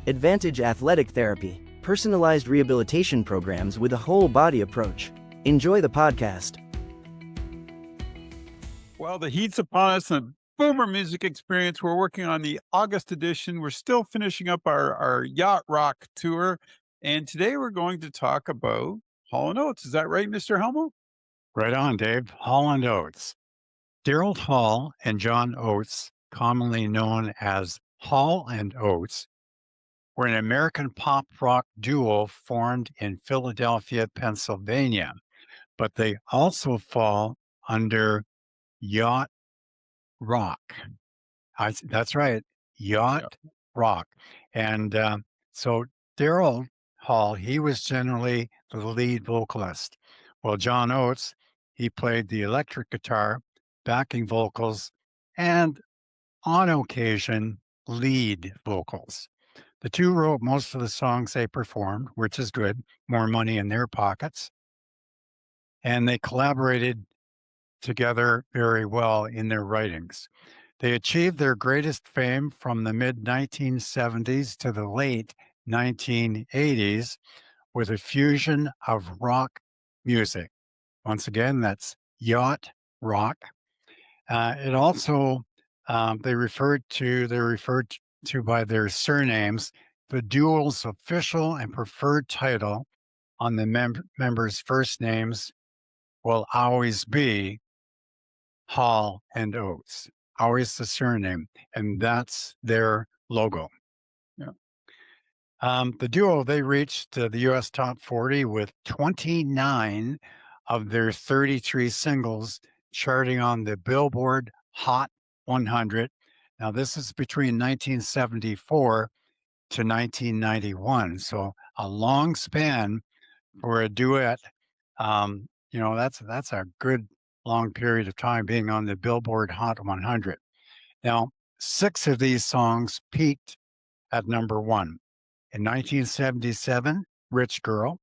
Advantage Athletic Therapy, personalized rehabilitation programs with a whole body approach. Enjoy the podcast. Well, the heat's upon us and Boomer Music Experience. We're working on the August edition. We're still finishing up our Yacht Rock tour. And today we're going to talk about Hall & Oates. Is that right, Mr. Helmo? Right on, Dave. Hall and Oates. Daryl Hall and John Oates, commonly known as Hall and Oates, were an American pop rock duo formed in Philadelphia, Pennsylvania, but they also fall under yacht rock. That's right, Yeah. yacht rock. And so Daryl Hall, he was generally the lead vocalist. Well, John Oates, he played the electric guitar, backing vocals, and on occasion, lead vocals. The two wrote most of the songs they performed, which is good, more money in their pockets. And they collaborated together very well in their writings. They achieved their greatest fame from the mid 1970s to the late 1980s with a fusion of rock music. Once again, that's yacht rock. It also they're referred to by their surnames. The duo's official and preferred title on the members' first names will always be Hall and Oates, always the surname, and that's their logo. Yeah. The duo, they reached the U.S. top 40 with 29 of their 33 singles charting on the Billboard Hot 100. Now, this is between 1974 to 1991, so a long span for a duet. That's a good long period of time being on the Billboard Hot 100. Now, 6 of these songs peaked at number 1. In 1977, Rich Girl,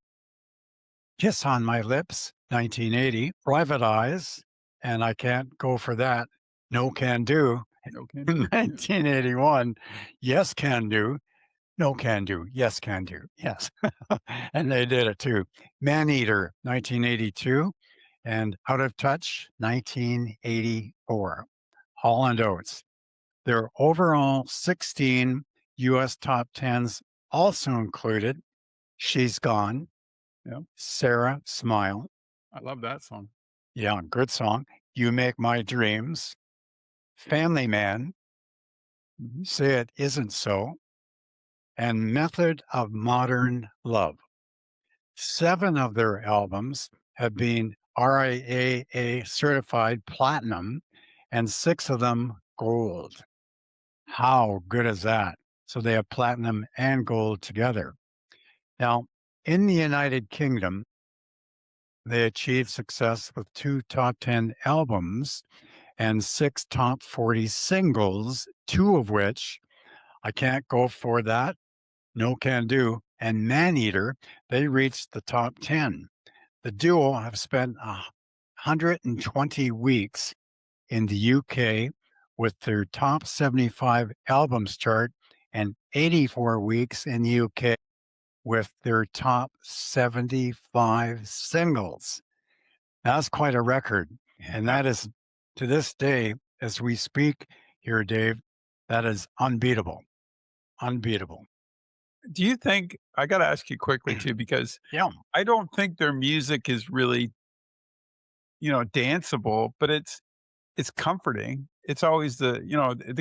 Kiss on My Lips, 1980, Private Eyes, and I Can't Go for That, No Can Do, Okay. in 1981, Yes Can Do, No Can Do, Yes Can Do, yes. And they did it too. Maneater, 1982, and Out of Touch, 1984. Hall and Oates. Their overall 16 US top 10s also included She's Gone, Yeah. Sarah Smile. I love that song. Yeah, good song. You Make My Dreams, Family Man, Mhm. Say It Isn't So, and Method of Modern Love. 7 of their albums have been RIAA certified platinum, and 6 of them gold. How good is that? So they have platinum and gold together. Now, in the United Kingdom, they achieved success with 2 top 10 albums and 6 top 40 singles, 2 of which I Can't Go For That, No Can Do, and Maneater. They reached the top 10. The duo have spent 120 weeks in the UK with their top 75 albums chart and 84 weeks in the UK with their top 75 singles. That's quite a record. And Yeah. that is, to this day, as we speak here, Dave, that is unbeatable. Unbeatable. Do you think, I got to ask you quickly too, because Yeah, I don't think their music is really, danceable, but it's comforting. It's always they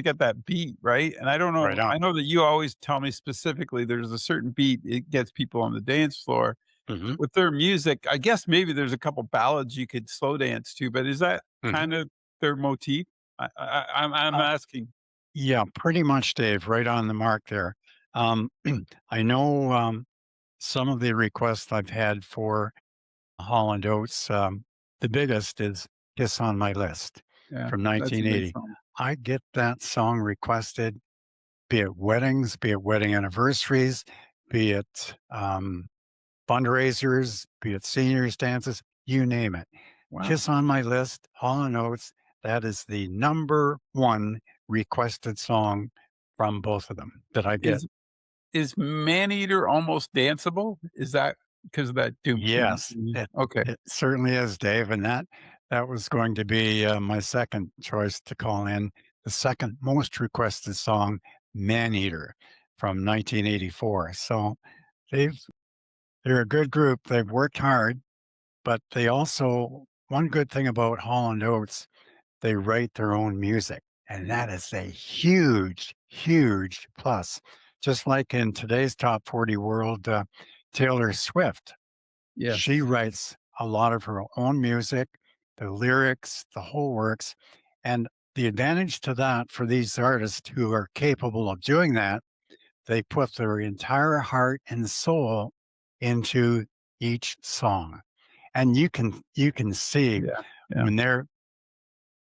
get that beat, right? And I don't right know, I on. know that you always tell me specifically there's a certain beat, it gets people on the dance floor. Hmm. With their music, I guess maybe there's a couple ballads you could slow dance to, but is that Hmm. kind of their motif? I'm Uh, asking. yeah, pretty much, Dave, right on the mark there. Um, I know some of the requests I've had for Holland Oates, the biggest is Kiss on My List Yeah, from that's a good 1980. song. I get that song requested, be it weddings, be it wedding anniversaries, be it fundraisers, be it seniors dances, you name it. Wow. Kiss on My List, Hall and Oates, that is the number one requested song from both of them that I get. Is is Maneater almost danceable? Is that because of that doom, doom, Yes, doom? it Okay. it certainly is, Dave, and that was going to be, my second choice to call in. The second most requested song, "Maneater" from 1984. So they've they're a good group, they've worked hard, but they also one good thing about Hall& and Oates, they write their own music, and Yeah. that is a huge, huge plus. Just like in today's top 40 world, Taylor Swift. She Yes. writes a lot of her own music, the lyrics, the whole works. And the advantage to that for these artists who are capable of doing that, they put their entire heart and soul into each song. And you can see Yeah. Yeah. when they're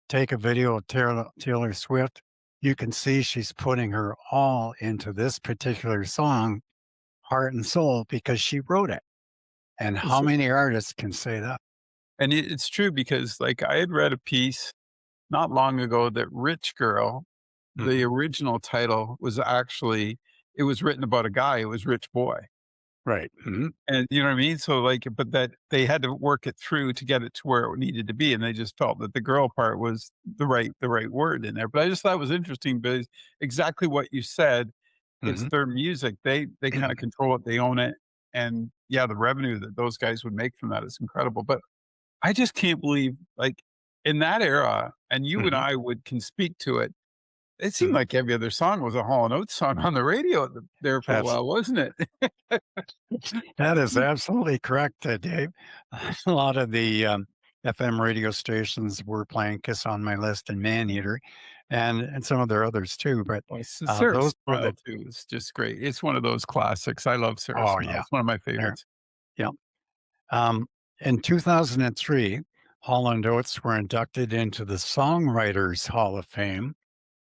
take a video of Taylor Swift, you can see she's putting her all into this particular song, heart and soul, because she wrote it. And Well, how so many artists can say that? and it's true because, like, I had read a piece not long ago that Rich Girl, the Mhm. original title was actually it was written about a guy, it was Rich Boy. Right. Mhm. And you know what I mean? So, like, but that they had to work it through to get it to where it needed to be, and they just felt that the girl part was the right word in there. But I just thought it was interesting because exactly what you said, it's Mhm. their music. They kinda control it, they own it, and, yeah, the revenue that those guys would make from that is incredible. But I just can't believe, like, in that era, and you and Mhm. I would can speak to it, it seemed Mhm. like every other song was a Hall& and Oates song on the radio there for a That's while, wasn't it? that is absolutely correct, Dave. A lot of the, FM radio stations were playing Kiss on My List and Maneater and some of their others too, but, Well, Sarah those were Smile the too is just great. It's one of those classics. I love Sarah oh, Smile. yeah. It's one of my There favorites. yeah. In 2003, Hall& and Oates were inducted into the Songwriters Hall of Fame.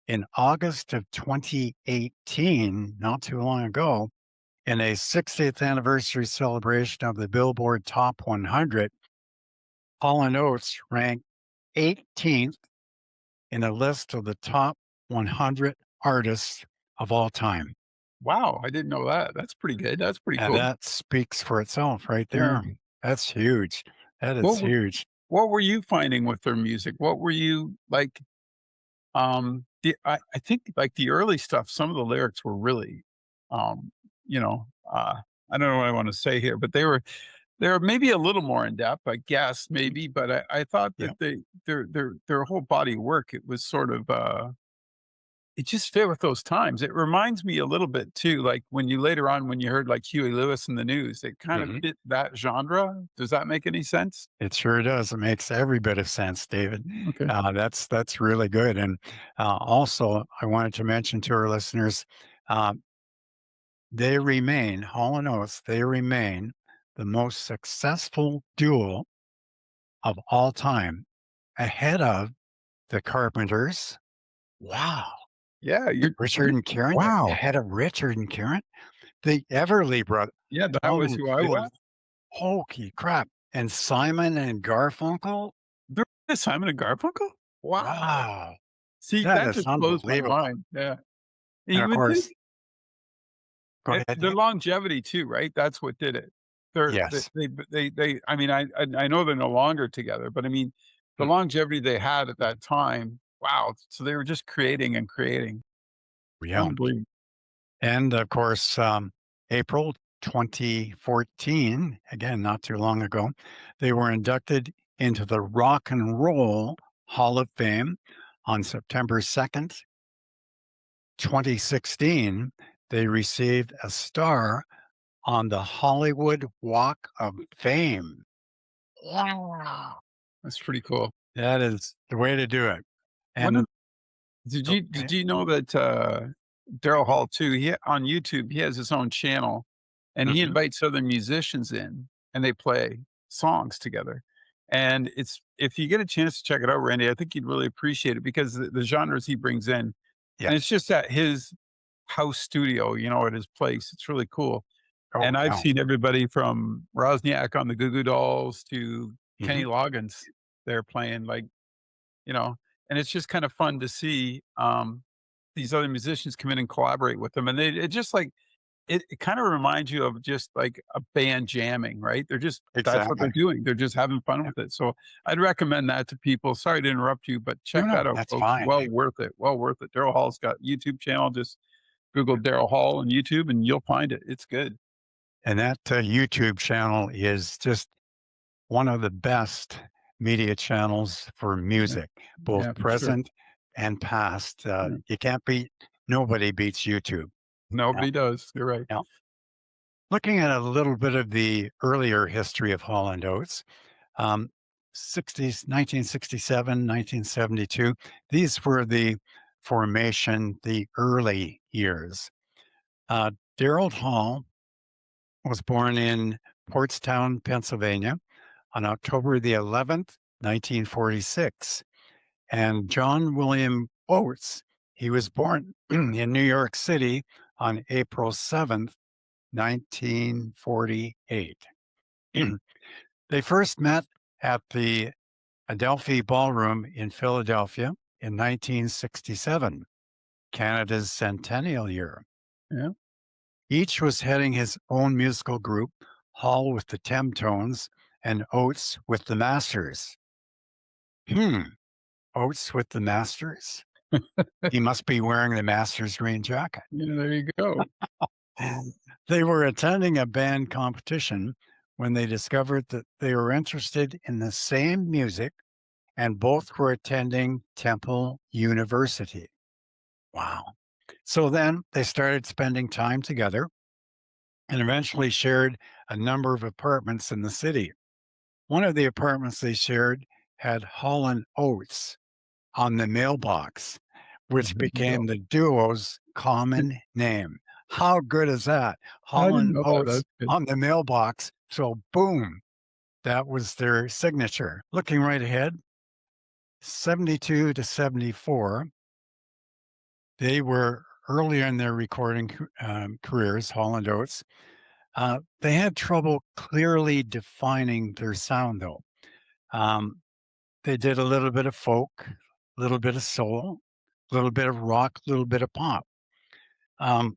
In August of 2018, not too long ago, in a 60th anniversary celebration of the Billboard Top 100, Hall and Oates ranked 18th in a list of the top 100 artists of all time. Wow, I didn't know that. That's pretty good. That's pretty And cool. that speaks for itself right Yeah. there. That's huge. That is What were huge. what were you finding with their music? What were you like? I think like the early stuff, some of the lyrics were really, um, you know, I don't know what I want to say here, but they were maybe a little more in depth, I guess, maybe. But I thought Yeah. that their whole body of work, it was sort of it just fit with those times. It reminds me a little bit too, like when you later on when you heard like Huey Lewis in the News, it kind of Mhm. fit that genre. Does that make any sense? It sure does. It makes every bit of sense, David. Okay. That's really good. And also, I wanted to mention to our listeners, uh, they remain Hall and Oates. They remain the most successful duo of all time, ahead of the Carpenters. Wow, Yeah, Richard and Karen. They're Wow. ahead of Richard and Karen. The Everly Brothers, yeah, that Tom was and who I Phil. was. Holy crap! And Simon and Garfunkel. There is Simon and Garfunkel? Wow. Wow, See, that that is just blows my unbelievable. mind. Yeah. And And you of would think course, go ahead, the Dave. longevity too, right? That's what did it. Yes. I mean, I know they're no longer together, but I mean, the Mm, longevity they had at that time, wow. So they were just creating and creating. yeah. Unbelievable. And of course, April 2014, again, not too long ago, they were inducted into the Rock and Roll Hall of Fame on September 2nd, 2016. They received a star on the Hollywood Walk of Fame. Wow. That's pretty cool. That is the way to do it. One of And Did go you did ahead. you know that, Daryl Hall too, he on YouTube, he has his own channel, and he Mhm. invites other musicians in, and they play songs together, and it's if you get a chance to check it out, Randy, I think you'd really appreciate it because the genres he brings in, Yeah. and it's just at his house studio, at his place, it's really cool, Oh, and I've yeah. seen everybody from Wozniak on the Goo Goo Dolls to Kenny Mhm. Loggins there playing, like, you know, and it's just kind of fun to see, these other musicians come in and collaborate with them, and it just like it kind of reminds you of just like a band jamming, right? That's what they're Exactly. doing. They're just having fun Yeah. with it. So I'd recommend that to people. Sorry to interrupt you, but No, check no, that out, that's folks. fine. Well worth it. Well worth it. Daryl Hall's got YouTube channel. Just Google Daryl Hall on YouTube and you'll find it. It's good. And that YouTube channel is just one of the best media channels for Yeah, music, both yeah, for sure. present and past. Yeah. You can't beat, nobody beats YouTube. Yeah. Nobody does. You're right. Yeah. Looking at a little bit of the earlier history of Hall and Oates, um, 60s, 1967, 1972, these were the formation, the early years. Uh, Daryl Hall was born in Portstown, Pennsylvania on October the 11th, 1946. And John William Oates, he was born in New York City on April 7th, 1948. They first met at the Adelphi Ballroom in Philadelphia in 1967, Canada's centennial year. Yeah. Each was heading his own musical group, Hall with the Temtones and Oates with the Masters. Hmm, Oates with the Masters? He must be wearing the Masters green jacket. Yeah, there you go. They were attending a band competition when they discovered that they were interested in the same music and both were attending Temple University. Wow. So then they started spending time together and eventually shared a number of apartments in the city. One of the apartments they shared had Holland Oates on the mailbox, which There you go. became the duo's common name. How good is that? I didn't Holland know that. Oates That's good. on the mailbox. So, boom, that was their signature. Looking right ahead, 72 to 74, they were earlier in their recording careers, Holland Oates. They had trouble clearly defining their sound, though. Um, they did a little bit of folk, a little bit of soul, a little bit of rock, a little bit of pop. Um,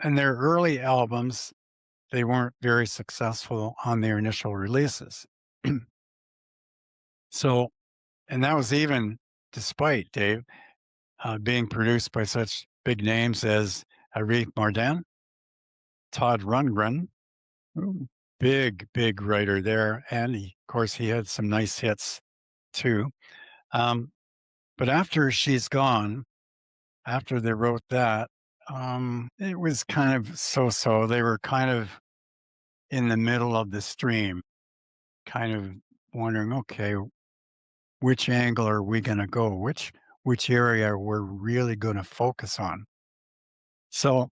and their early albums, they weren't very successful on their initial releases. So, and that was even despite Dave being produced by such big names as Arif Mardin, Todd Rundgren, Ooh, big writer there, and of course he had some nice hits too. Um, but after She's Gone, after they wrote that, it was kind of so-so. They were kind of in the middle of the stream, kind of wondering, okay, which angle are we going to go? Which area we're really going to focus on? So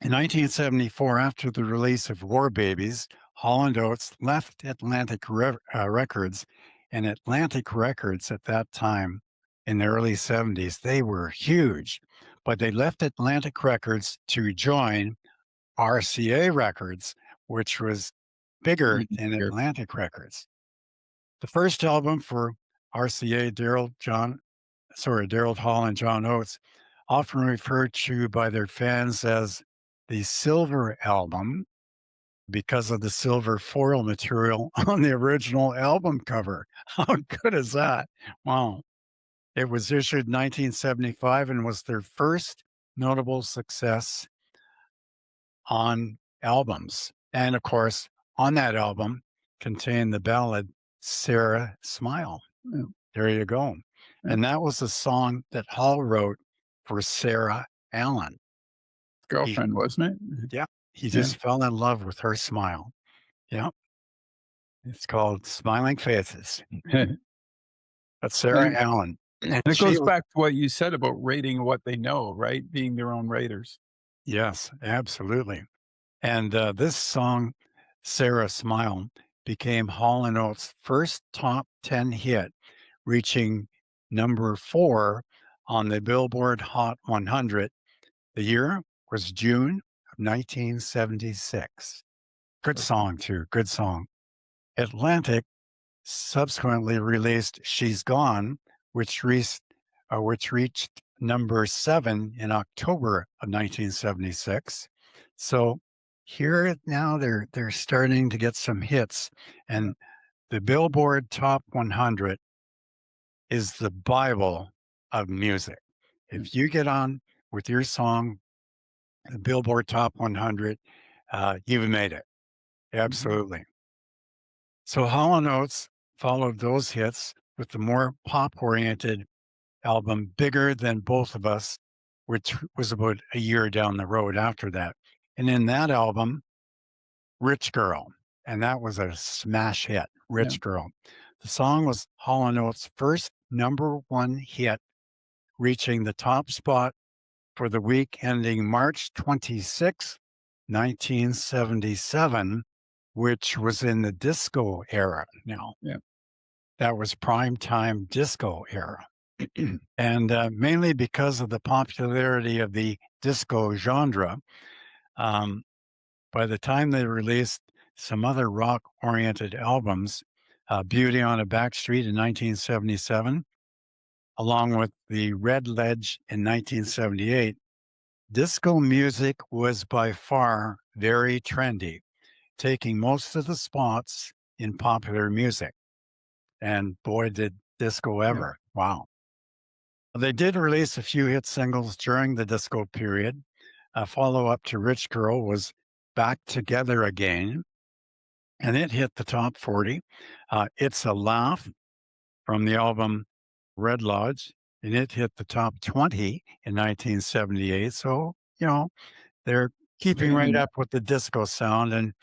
in 1974, after the release of War Babies, Hall and Oates left Atlantic Records, and Atlantic Records at that time in the early 70s, they were huge, but they left Atlantic Records to join RCA Records, which was bigger even than bigger. Atlantic Records. The first album for RCA, Daryl Hall and John Oates, often referred to by their fans as the Silver Album because of the silver foil material on the original album cover. How good is that? Wow. It was issued in 1975 and was their first notable success on albums. And of course, on that album contained the ballad Sarah Smile. Yeah, There you go. yeah. And that was a song that Hall wrote for Sarah Allen. He Girlfriend, wasn't it? Yeah, he Yeah. just fell in love with her smile. Yeah, it's called Smiling Faces. And That's Sarah Allen, and it she goes was back to what you said about rating what they know, right? Being their own raters. yes, absolutely. And, this song, Sarah Smile, became Hall& and Oates' first top 10 hit, reaching number 4 on the Billboard Hot 100. The year was June of 1976. Good song, too, good song. Atlantic subsequently released She's Gone, which reached number 7 in October of 1976. So here now they're starting to get some hits, and the Billboard Top 100 is the Bible of music. Mm. If you get on with your song, the Billboard Top 100, you've made it. Mhm. Absolutely. So Hall & Oates followed those hits with the more pop-oriented album Bigger Than Both of Us, which was about a year down the road after that. And in that album, Rich Girl, and that was a smash hit, Yeah. Rich Girl. The song was Hall & Oates' first number 1 hit, reaching the top spot for the week ending March 26, 1977, which was in the disco era. Now, Yeah. that was prime time disco era. And mainly because of the popularity of the disco genre, um, by the time they released some other rock oriented albums, Beauty on a Back Street in 1977, along with the Red Ledge in 1978, disco music was by far very trendy, taking most of the spots in popular music. And boy, did disco Yeah. ever. Wow. They did release a few hit singles during the disco period. A follow up to Rich Girl was Back Together Again, and it hit the top 40. It's a Laugh from the album Red Lodge, and it hit the top 20 in 1978. So, they're keeping right Amazing. up with the disco sound, and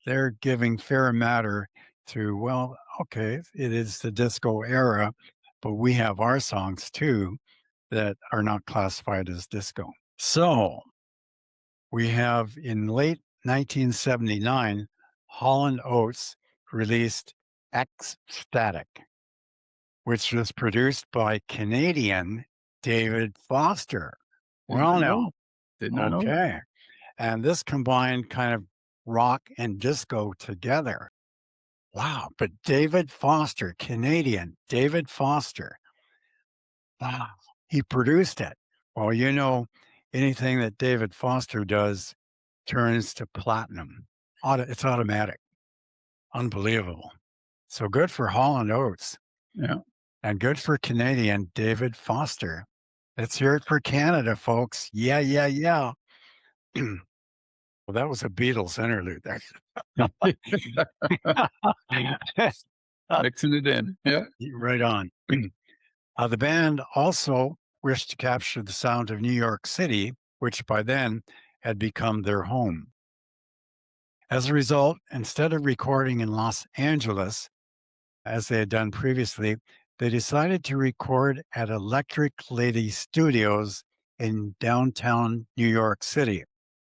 they're giving fair matter to, well, okay, it is the disco era, but we have our songs too that are not classified as disco. So we have in late 1979, Hall & Oates released Ecstatic, which was produced by Canadian David Foster. Did Well, not now, know. Did not know that. okay. And this combined kind of rock and disco together. Wow. But David Foster, Canadian David Foster, wow, he produced it. Well, anything that David Foster does turns to platinum. It's automatic. Unbelievable. So good for Hall & Oates Yeah. and good for Canadian David Foster. Let's hear it for Canada, folks. Yeah, yeah, yeah. Well, that was a Beatles interlude there. Mixing it in. Yeah. Right on. The band also wished to capture the sound of New York City, which by then had become their home. As a result, instead of recording in Los Angeles, as they had done previously, they decided to record at Electric Lady Studios in downtown New York City,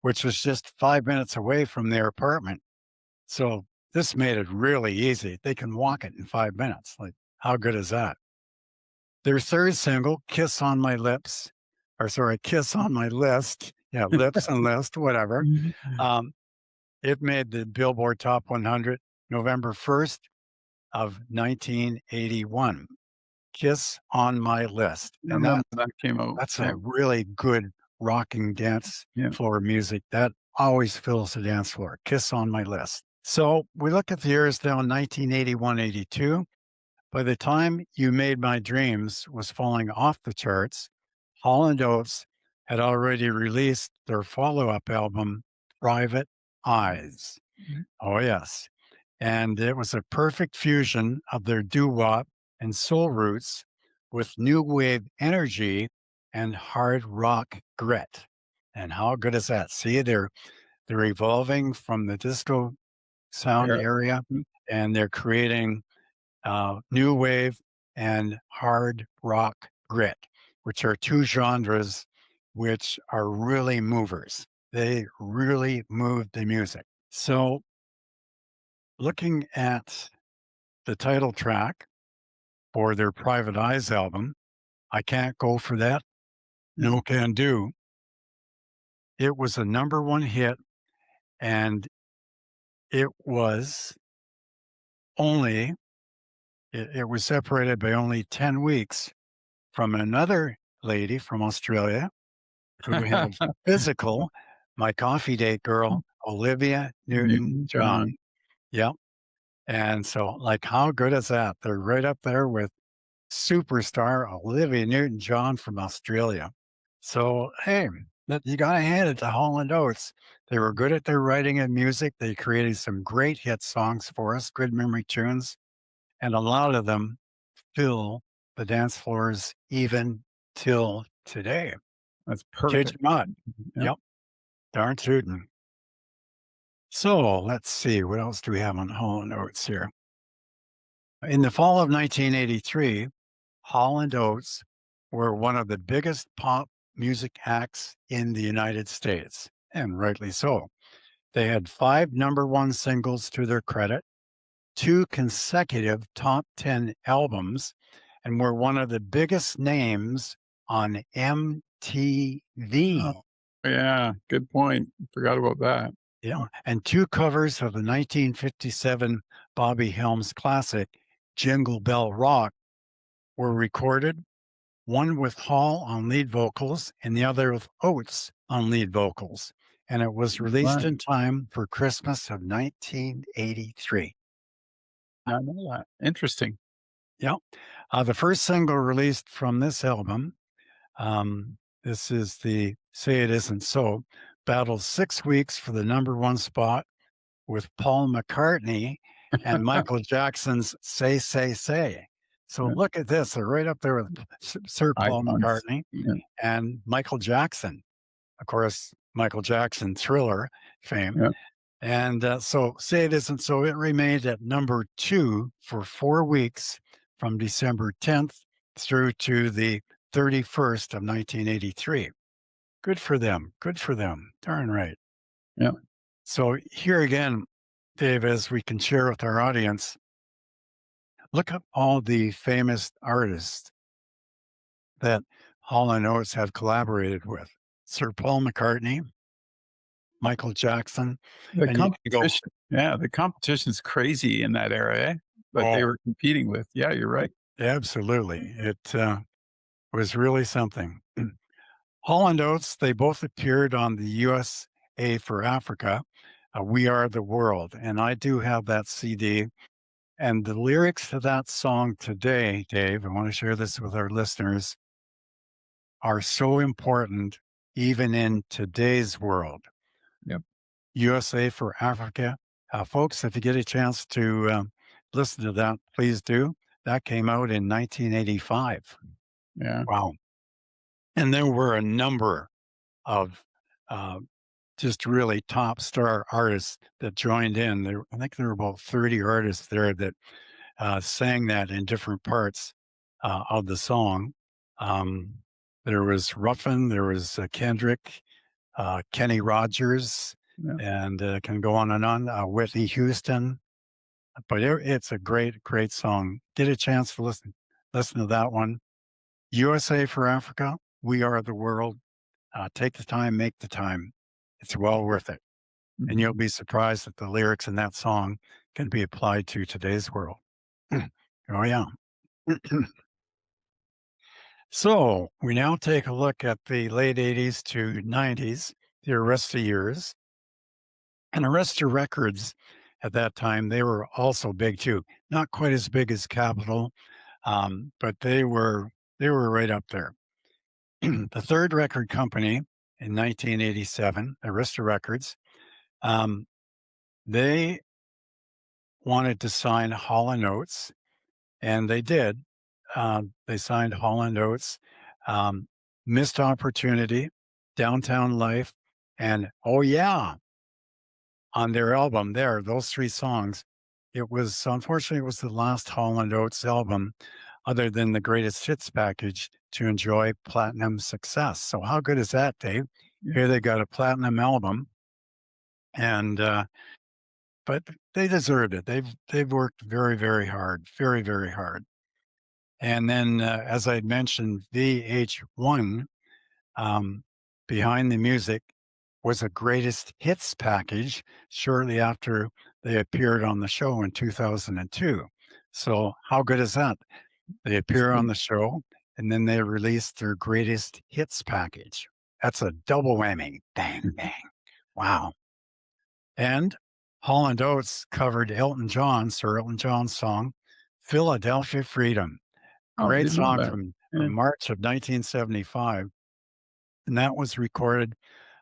which was just 5 minutes away from their apartment. So this made it really easy. They can walk it in 5 minutes. Like, how good is that? Their third single, Kiss on My List. Yeah, lips and list, whatever. Um, it made the Billboard Top 100 November 1st, 1981. Kiss on My List. I And remember that came out. that's Yeah. a really good rocking dance Yeah. floor music. That always fills the dance floor. Kiss on My List. So we look at the years now, 1981, 82. By the time You Made My Dreams was falling off the charts, Hall & Oates had already released their follow-up album, Private Eyes. Mhm. Oh, yes. And it was a perfect fusion of their doo-wop and soul roots with new wave energy and hard rock grit. And how good is that? See, they're evolving from the disco sound Yeah. area, Mm. and they're creating new wave and hard rock grit, which are two genres which are really movers. They really move the music. So, looking at the title track for their Private Eyes album, I Can't Go For That, Mm. No Can Do, it was a number 1 hit, and it was only, it was separated by only 10 weeks from another lady from Australia who had physical My Coffee Date Girl, Olivia Newton Newton-John. John. Yep. And so, like, how good is that? They're right up there with superstar Olivia Newton-John from Australia. So, hey, you got to hand it to Hall and Oates. They were good at their writing and music. They created some great hit songs for us, good memory tunes, and a lot of them fill the dance floors even till today. That's Kid perfect. you not. Yep. Yep, darn tootin'. So let's see, what else do we have on Hall and Oates here? In the fall of 1983, Hall and Oates were one of the biggest pop music acts in the United States, and rightly so. They had 5 number 1 singles to their credit, 2 consecutive top 10 albums, and were one of the biggest names on Oh, MTV. yeah, good point. Forgot about that. Yeah, and 2 covers of the 1957 Bobby Helms classic, Jingle Bell Rock, were recorded, one with Hall on lead vocals and the other with Oates on lead vocals. And it was released Right. in time for Christmas of 1983. I know that. Interesting. Yep. The first single released from this album, this is the Say It Isn't So, battled 6 weeks for the number 1 spot with Paul McCartney and Michael Jackson's Say, Say, Say. So Yeah. look at this. They're right up there with Sir Paul Icons. McCartney Yeah. and Michael Jackson. Of course, Michael Jackson Thriller fame. Yeah. And so Say It Isn't So, it remained at number 2 for 4 weeks from December 10th through to the 31st of 1983. Good for them. Good for them. Darn right. Yeah. So here again, Dave, as we can share with our audience, look up all the famous artists that Hall and Oates have collaborated with. Sir Paul McCartney, Michael Jackson, The and you can go, competition. Yeah, the competition's crazy in that era, eh? That they oh, were competing with. Yeah, you're right. absolutely. It was really something. Hall and Oates, they both appeared on the USA for Africa, We Are the World. And I do have that CD. And the lyrics to that song today, Dave, I want to share this with our listeners, are so important even in today's world. Yep. USA for Africa. Folks, if you get a chance to listen to that, please do. That came out in 1985. Yeah. Wow. And there were a number of uh, just really top star artists that joined in. I think there were about 30 artists there that sang that in different parts of the song. Um, there was Ruffin, there was Kendrick, Kenny Rogers, Yeah. and can go on and on. Whitney Houston, but it's a great, great song. Get a chance to listen to that one. USA for Africa, We Are the World. Take the time, make the time. It's well worth it, and Mhm. you'll be surprised that the lyrics in that song can be applied to today's world. Oh yeah. So we now take a look at the late 80s to 90s, the Arista years. And Arista Records at that time, they were also big too. Not quite as big as Capitol, but they were right up there. The third record company in 1987, Arista Records, um, they wanted to sign Hall and Oates, and they did. They signed Hall and Oates, um, Missed Opportunity, Downtown Life, and Oh Yeah, on their album there, those 3 songs. It was unfortunately, it was the last Hall and Oates album other than the greatest hits package to enjoy platinum success. So how good is that, Dave? Yeah. Here they got a platinum album and but they deserved it. They've worked very, very hard, very, very hard. And then as I mentioned, VH1 um, behind the music was a greatest hits package shortly after they appeared on the show in 2002. So, how good is that? They appear on Sweet. the show and then they release their greatest hits package. That's a double whammy. Bang, bang. Wow. And Hall and Oates covered Sir Elton John's song, Philadelphia Freedom. Oh, I Great didn't know song that. from Yeah. March of 1975. And that was recorded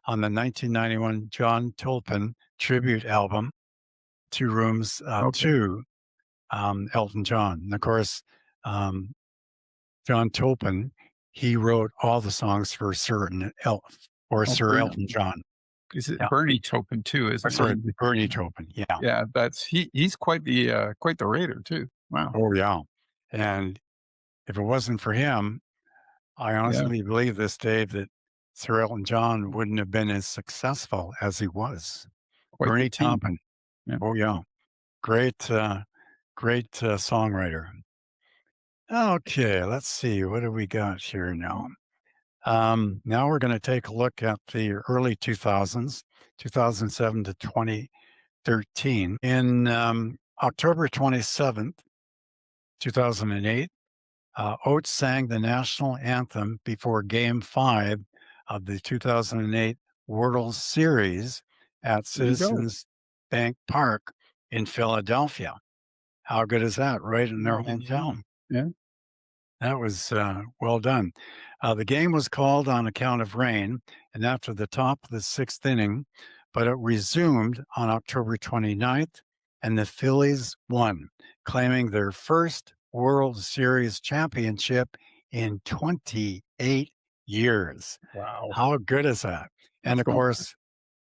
on the 1991 John Tulpen tribute album, Two Rooms Okay. to Elton John. And of course, um, John Tulpen, he wrote all the songs for Oh, Sir Elton brilliant. John. Is it Yeah. Bernie Taupin too, Or isn't sorry, he? Bernie Taupin. Yeah. Yeah, he's quite the raider too. Wow. Oh, yeah. And if it wasn't for him, I Yeah, honestly believe this, Dave, that Sir Elton John wouldn't have been as successful as he was. quite the Bernie team. Taupin. Yeah. Oh, yeah. Great songwriter. Okay, let's see. What do we got here now? Now we're going to take a look at the early 2000s, 2007 to 2013. In October 27th, 2008, Oates sang the national anthem before Game 5 of the 2008 World Series at There you go. Citizens Bank Park in Philadelphia. How good is that? Right in No, their I didn't know. hometown. Yeah. That was well done. The game was called on account of rain, and after the top of the sixth inning, but it resumed on October 29th, and the Phillies won, claiming their first World Series championship in 28 years. Wow. How good is that? And That's of going course,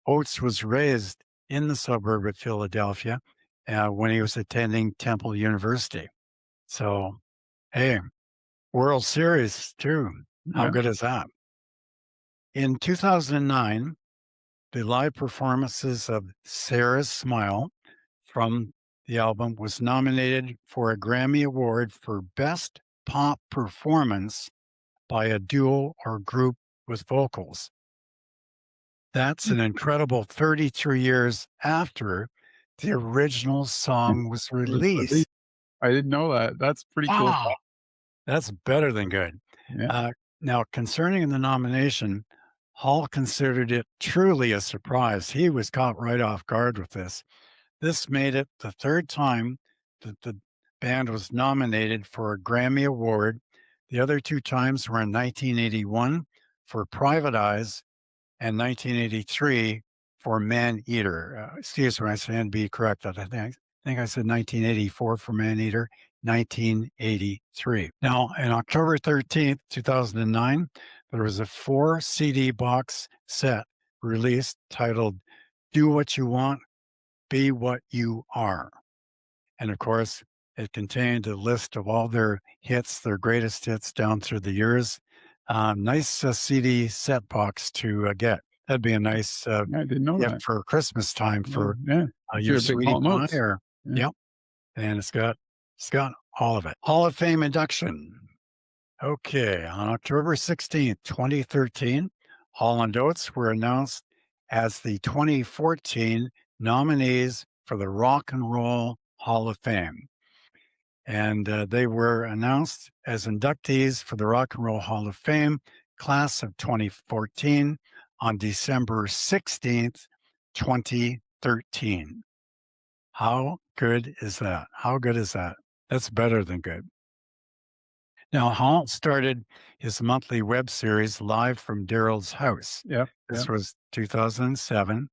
Oates was raised in the suburb of Philadelphia when he was attending Temple University. So, hey, World Series too. How yeah. good is that? In 2009, the live performances of Sarah's Smile from the album was nominated for a Grammy Award for Best Pop Performance by a duo or group with vocals. That's an incredible 33 years after the original Yeah. song was It was released. released. I didn't know that. That's pretty cool. Wow. That's better than good. Yeah. Uh, Now, concerning the nomination, Hall considered it truly a surprise. He was caught right off guard with this. This made it the third time that the band was nominated for a Grammy Award. The other two times were in 1981 for Private Eyes and 1983 for Man Eater. Excuse me, I stand be corrected. I think I said 1984 for Man Eater, 1983. Now, on October 13th, 2009, there was a 4 CD box set released titled Do What You Want, Be What You Are. And of course, it contained a list of all their hits, their greatest hits down through the years. Nice CD set box to get. That'd be a nice Yeah, I didn't know gift that. for Christmas time Yeah. for Yeah. If your you're a big sweetie Hall pie Notes. or, Yeah. yep. And it's got all of it. Hall of Fame induction. Okay, on October 16th, 2013, Hall and Oates were announced as the 2014 nominees for the Rock and Roll Hall of Fame. And they were announced as inductees for the Rock and Roll Hall of Fame class of 2014 on December 16th, 2013. How good is that? How good is that? That's better than good. Now, Hall started his monthly web series Live from Daryl's House. Yeah. Yeah. This was 2007,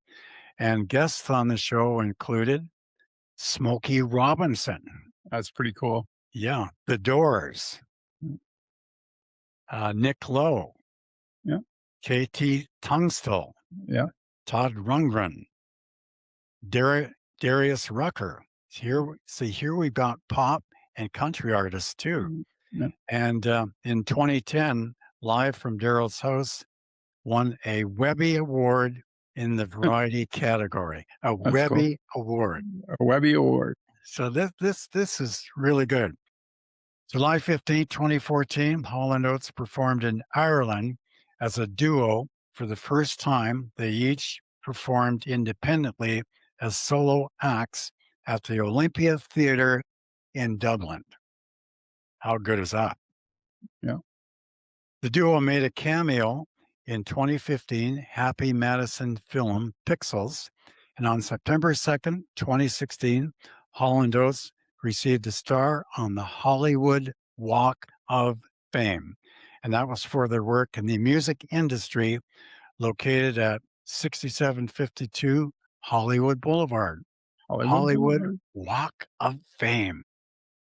and guests on the show included Smokey Robinson, That's pretty cool. yeah, The Doors, Mm. Nick Lowe, Yeah. KT Tunstall, Yeah. Todd Rundgren, Darius Rucker. Here we've got pop and country artists too. Yeah. And in 2010, Live from Daryl's House won a Webby Award in the variety category. A That's cool. Webby Award. A Webby Award. So this is really good. July 15th, 2014, Hall and Oates performed in Ireland as a duo for the first time. They each performed independently as solo acts at the Olympia Theatre in Dublin. How good is that? Yeah. The duo made a cameo in 2015 Happy Madison film Pixels. And on September 2nd, 2016, Hall and Oates received a star on the Hollywood Walk of Fame. And that was for their work in the music industry located at 6752 Hollywood Boulevard. Hollywood Hollywood Boulevard. Walk of Fame.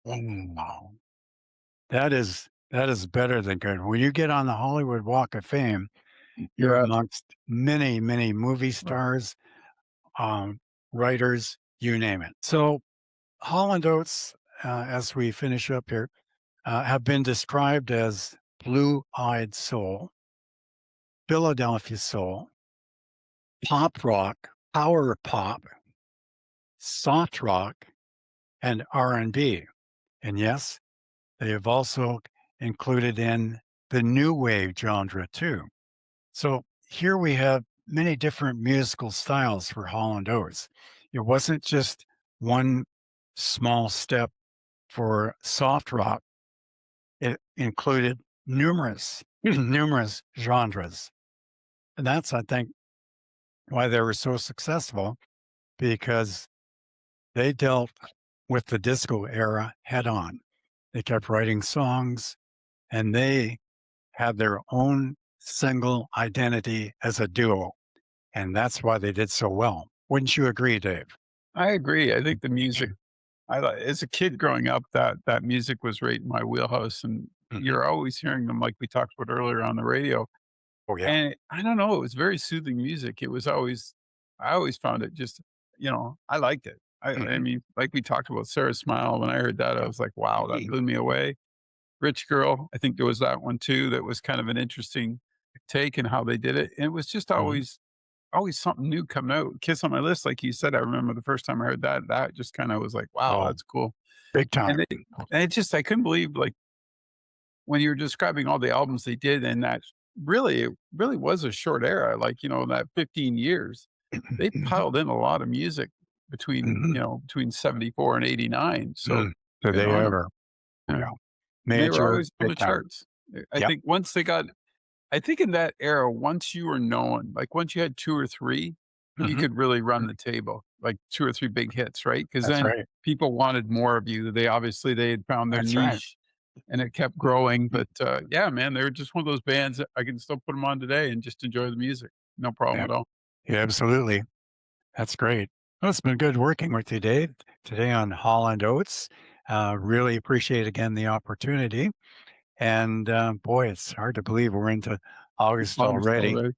Wow. That is better than good. When you get on the Hollywood Walk of Fame, you're Yeah. amongst many, many movie Right. stars, um, writers, you name it. So Hall and Oates, as we finish up here, have been described as blue-eyed soul, Philadelphia soul, pop rock, power pop, soft rock, and R&B. And yes, they have also included in the new wave genre too. So here we have many different musical styles for Hall and Oates. It wasn't just one small step for soft rock. It included numerous, numerous genres. And that's, I think, why they were so successful because they dealt with the disco era head on. They kept writing songs and they had their own single identity as a duo. And that's why they did so well. Wouldn't you agree, Dave? I agree. I think the music as a kid growing up, that music was right in my wheelhouse, and Mhm. you're always hearing them like we talked about earlier on the radio. Oh, yeah. And I don't know, it was very soothing music. It was always I always found it just, I liked it. I Mhm. mean, like we talked about Sarah's Smile, when I heard that, I Yeah. was like, "Wow, that blew me away." Rich Girl, I think there was that one too that was kind of an interesting take in how they did it. And it was just Mhm. always something new coming out. Kiss on My List, like you said, I remember the first time I heard that, that just kinda was like, "Wow, Oh, that's cool." big time. And it just I couldn't believe, like, when you were describing all the albums they did in that it really was a short era, like, that 15 years. They Mhm. piled in a lot of music Mhm. between 74 and 89, so Mm. Did good they on 'em. ever? Yeah, Yeah. and they were Major, always on big the time. charts. I Yep. think once they got I think in that era, once you were known, like, once you had 2 or 3, you Mhm. could really run the table, like 2 or 3 big hits, right? Because That's then right. people wanted more of you. They had found their That's right. niche, and it kept growing, but, yeah, man, they were just one of those bands that I can still put them on today and just enjoy the music. No problem Yeah. at all. Yeah, absolutely. That's great. Well, it's been good working with you, Dave, today on Hall and Oates. Really appreciate again the opportunity. And boy, it's hard to believe we're into August August already. already.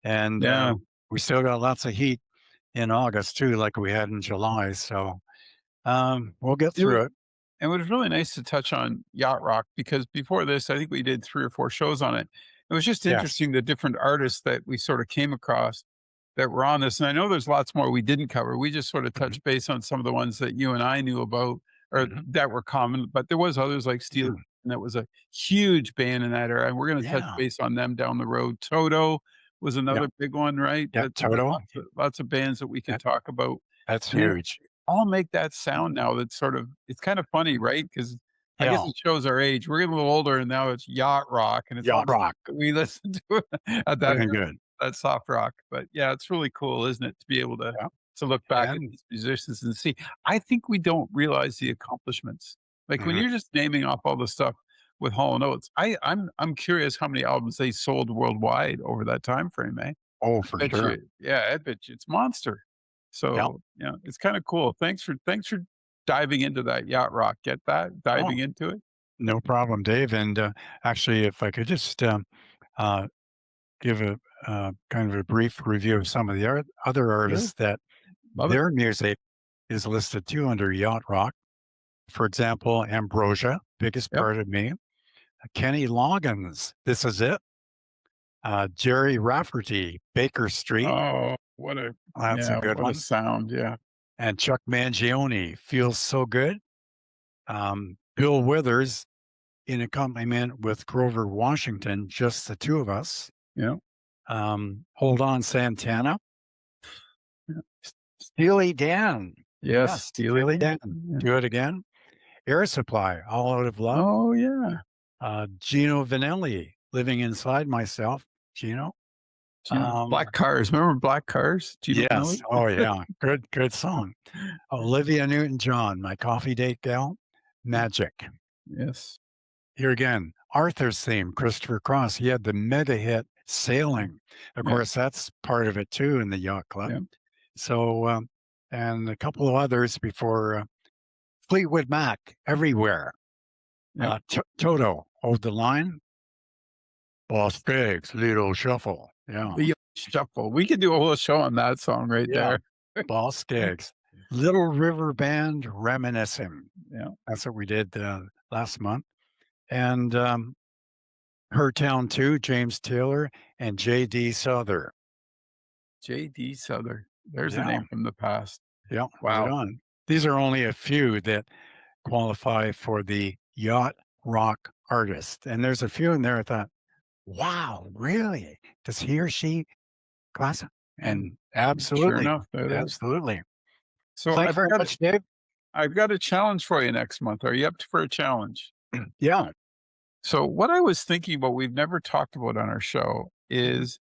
And Yeah. we still got lots of heat in August too, like we had in July. So we'll get It wa through it. And it was really nice to touch on yacht rock because before this, I think we did 3 or 4 shows on it. It was just Yes. interesting the different artists that we sort of came across that were on this, and I know there's lots more we didn't cover. We just sort of Mhm. touched base on some of the ones that you and I knew about or Mhm. that were common, but there was others like Steel, Mhm. and that was a huge band in that era, and we're gonna touch Yeah. base on them down the road. Toto was Yeah. another big one, right? Yeah. That Toto. lots of bands that we could Yeah. talk about. That's And they huge. all make that sound now that's sort of it's kind of funny, right? Because I guess Yeah. it shows our age. We're getting a little older, and now it's yacht rock, and it's all Yacht the stuff rock. that we listened to at that Very good. that soft rock. But yeah, it's really cool, isn't it, to be able Yeah. to look back at And these musicians and see. I think we don't realize the accomplishments. Like when mhm. you're just naming off all the stuff with Hall and Oates, I'm curious how many albums they sold worldwide over that time frame, eh? Oh, I for bet sure. you yeah, I bet you it's monster. Yeah. So, yeah, it's kinda cool. Thanks for diving into that yacht rock. Get that? Oh, Diving into it? no problem, Dave. And actually, if I could just uh, give a kind of a brief review of some of the other Sure. artists that Love it. their music is listed too under yacht rock. For example, Ambrosia, Biggest Yep. Part of Me, Kenny Loggins, This Is It, Jerry Rafferty, Baker Street, Oh, that's a good what a one, sound, yeah. and Chuck Mangione, Feels So Good. Bill Withers, in accompaniment with Grover Washington, Just the Two of Us. Yeah, Hold On Santana, yeah. Steely Dan. Yes, Yes, Steely. Steely Dan. Yeah. Do It Again. Air Supply, All Out of Love. Oh, yeah. Gino Vanelli, Living Inside Myself. Gino. Yeah. Um, Black Cars. Remember Black Cars? Do you know yes. it? Oh, yeah. Good song. Olivia Newton-John, My Coffee Date Gal, Magic. Yes. Here again, Arthur's theme, Christopher Cross. He had the mega hit Sailing. Of Yeah. course, that's part of it too in the yacht club. Yeah. So, and a couple of others before Fleetwood Mac, Everywhere. Yeah. Toto, Hold the Line. Boss Pigs, Little Shuffle. Yeah. The Shuffle. We could do a whole show on that song right Yeah. there. Boss Pigs. Little River Band, Reminiscing. Yeah. That's what we did last month. And Her Town 2, James Taylor and J.D. Souther. J.D. Souther. There's a Yeah. name from the past. Yeah. Wow. Right on. These are only a few that qualify for the yacht rock artist. And there's a few in there I thought, wow, really? Does he or she class? And Sure absolutely. enough, there it is. Absolutely. So Thanks very much, Dave. I've got a challenge for you next month. Are you up for a challenge? Yeah. So what I was thinking about, we've never talked about on our show, is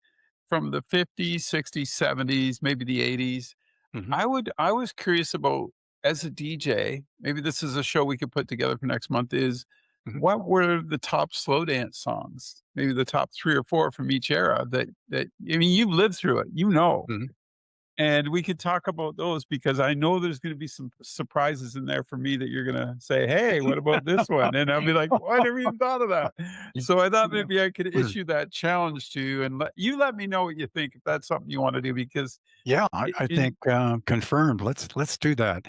from the 50s, 60s, 70s, maybe the 80s. Mhm. I was curious about, as a DJ, maybe this is a show we could put together for next month, is Mhm. what were the top slow dance songs? Maybe the top 3 or 4 from each era that I mean, you've lived through it, you know. Mhm. And we could talk about those because I know there's gonna be some surprises in there for me that you're gonna say, "Hey, what about this one?" And I'll be like, "Oh, I never even thought of that." So I thought maybe I could issue that challenge to you and let me know what you think if that's something you wanna do because Yeah, it I it think confirmed. Let's do that.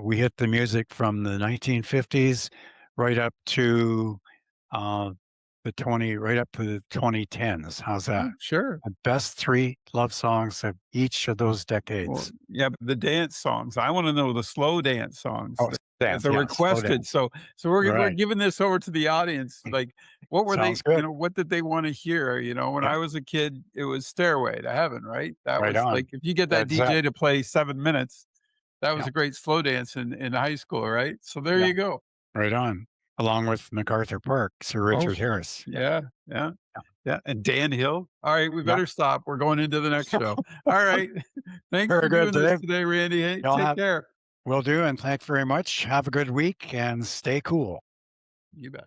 We hit the music from the 1950s right up to uh, right up to the 2010s. How's that? Oh, sure. The best 3 love songs of each of those Well, decades. yeah, but the dance songs, I wanna know the slow dance songs Oh, that dance, are yeah, slow requested. dance. So we're Right. giving this over to the audience, like, what were they Sounds good. what did they wanna hear? When Yeah, I was a kid, it was Stairway to Heaven, right? That right was on. like, if you get that That's that. DJ to play 7 minutes, that was Yeah, a great slow dance in high school, right? So there yeah, you go. right on. Along with MacArthur Park, Sir Oh, Richard Harris. Yeah, yeah, yeah, yeah, and Dan Hill. All right, we yeah. better stop. We're going into the next show. All right. Thanks Very for good, doing this Dave. today, Randy. Hey, Y'all take have care. will do, and thanks very much. Have a good week and stay cool. You bet.